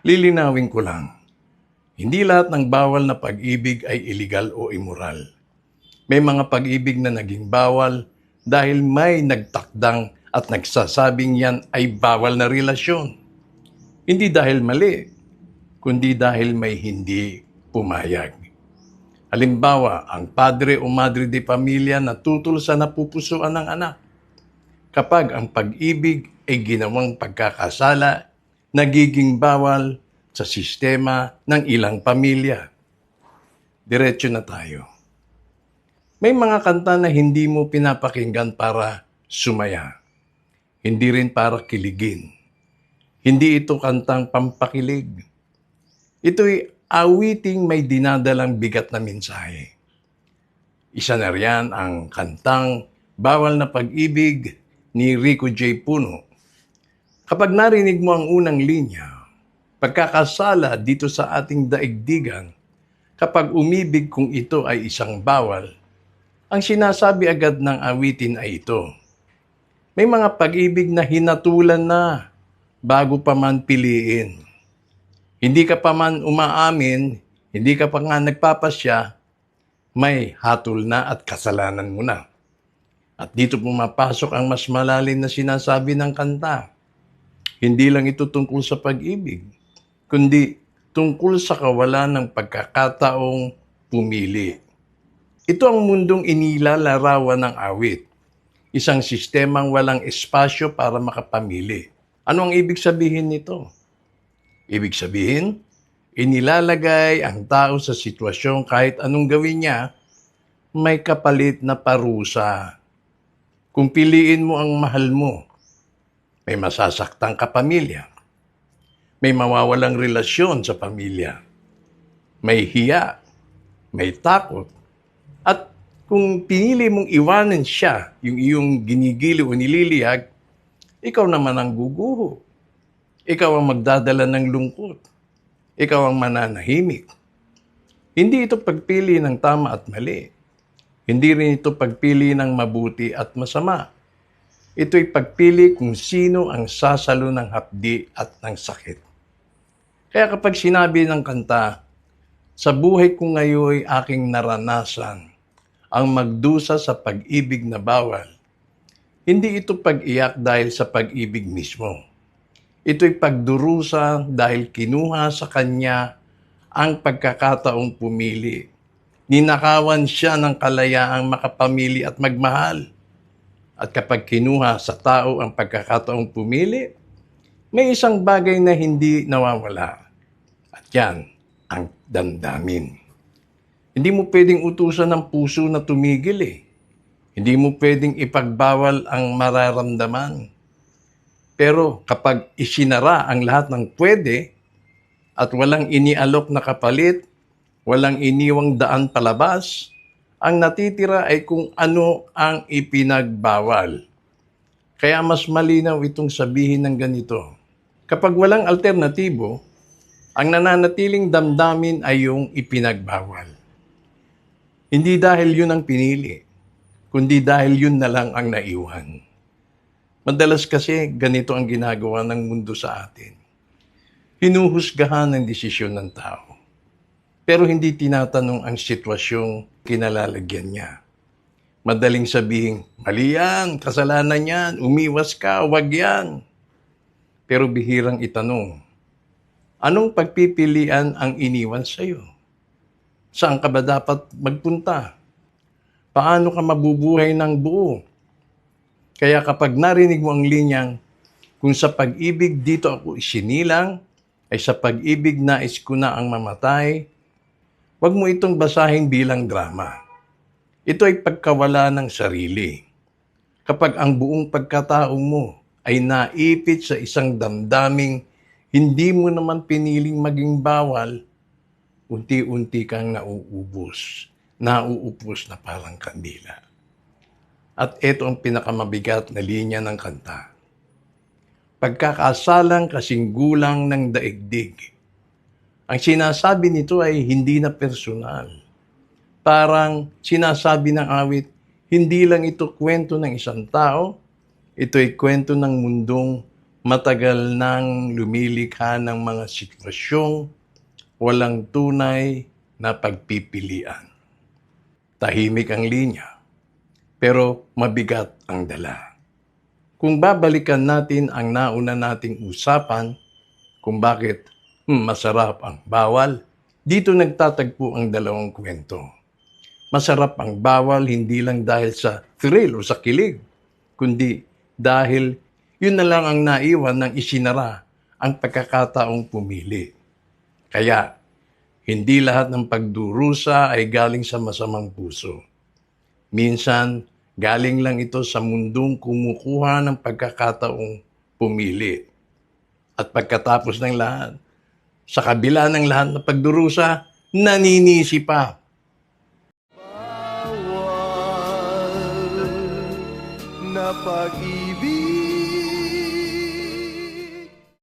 Lilinawin ko lang, hindi lahat ng bawal na pag-ibig ay illegal o immoral. May mga pag-ibig na naging bawal dahil may nagtakdang at nagsasabing yan ay bawal na relasyon. Hindi dahil mali, kundi dahil may hindi pumayag. Halimbawa, ang padre o madre de pamilya na tutol sa napupusuan ng anak. Kapag ang pag-ibig ay ginawang pagkakasala, nagiging bawal sa sistema ng ilang pamilya. Diretso na tayo. May mga kanta na hindi mo pinapakinggan para sumaya. Hindi rin para kiligin. Hindi ito kantang pampakilig. Ito'y awiting may dinadalang bigat na mensahe. Isa na riyan ang kantang Bawal na Pag-ibig ni Rico J. Puno. Kapag narinig mo ang unang linya, pagkakasala dito sa ating daigdigan, kapag umibig kung ito ay isang bawal, ang sinasabi agad ng awitin ay ito. May mga pag-ibig na hinatulan na bago pa man piliin. Hindi ka pa man umaamin, hindi ka pa nga nagpapasya, may hatol na at kasalanan mo na. At dito pumapasok ang mas malalim na sinasabi ng kanta. Hindi lang ito tungkol sa pag-ibig, kundi tungkol sa kawalan ng pagkakataong pumili. Ito ang mundong inilalarawan ng awit. Isang sistemang walang espasyo para makapamili. Ano ang ibig sabihin nito? Ibig sabihin, inilalagay ang tao sa sitwasyon kahit anong gawin niya, may kapalit na parusa. Kung piliin mo ang mahal mo, may masasaktang kapamilya. May mawawalang relasyon sa pamilya. May hiya, may takot. At kung pinili mong iwanan siya, yung iyong ginigili o nililiyag, ikaw naman ang guguho. Ikaw ang magdadala ng lungkot. Ikaw ang mananahimik. Hindi ito pagpili ng tama at mali. Hindi rin ito pagpili ng mabuti at masama. Ito'y pagpili kung sino ang sasalo ng hapdi at ng sakit. Kaya kapag sinabi ng kanta, sa buhay ko ngayon aking naranasan ang magdusa sa pag-ibig na bawal, hindi ito pag-iyak dahil sa pag-ibig mismo. Ito'y pagdurusa dahil kinuha sa kanya ang pagkakataong pumili. Ninakawan siya ng kalayaang makapamili at magmahal. At kapag kinuha sa tao ang pagkakataong pumili, may isang bagay na hindi nawawala. At yan, ang damdamin. Hindi mo pwedeng utusan ng puso na tumigil eh. Hindi mo pwedeng ipagbawal ang mararamdaman. Pero kapag isinara ang lahat ng pwede at walang inialok na kapalit, walang iniwang daan palabas, ang natitira ay kung ano ang ipinagbawal. Kaya mas malinaw itong sabihin ng ganito. Kapag walang alternatibo, ang nananatiling damdamin ay yung ipinagbawal. Hindi dahil yun ang pinili, kundi dahil yun na lang ang naiwan. Madalas kasi ganito ang ginagawa ng mundo sa atin. Hinuhusgahan ang desisyon ng tao. Pero hindi tinatanong ang sitwasyong kinalalagyan niya. Madaling sabihin, mali yan, kasalanan yan, umiwas ka, wag yan. Pero bihirang itanong, anong pagpipilian ang iniwan sa'yo? Saan ka ba dapat magpunta? Paano ka mabubuhay ng buo? Kaya kapag narinig mo ang linyang, kung sa pag-ibig dito ako isinilang, ay sa pag-ibig nais ko na ang mamatay, huwag mo itong basahin bilang drama. Ito ay pagkawala ng sarili. Kapag ang buong pagkatao mo ay naipit sa isang damdaming hindi mo naman piniling maging bawal, unti-unti kang nauubos na parang kandila. At ito ang pinakamabigat na linya ng kanta. Pagkakasalang kasing gulang ng daigdig. Ang sinasabi nito ay hindi na personal. Parang sinasabi ng awit, hindi lang ito kwento ng isang tao, ito ay kwento ng mundong matagal nang lumilikha ng mga sitwasyong walang tunay na pagpipilian. Tahimik ang linya, pero mabigat ang dala. Kung babalikan natin ang nauna nating usapan kung bakit masarap ang bawal, dito nagtatagpo ang dalawang kwento. Masarap ang bawal hindi lang dahil sa thrill o sa kilig, kundi dahil yun na lang ang naiwan ng isinara ang pagkakataong pumili. Kaya, hindi lahat ng pagdurusa ay galing sa masamang puso. Minsan, galing lang ito sa mundong kumukuha ng pagkakataong pumili. At pagkatapos ng lahat, sa kabila ng lahat ng pagdurusa, naninisi pa. Bawal na pag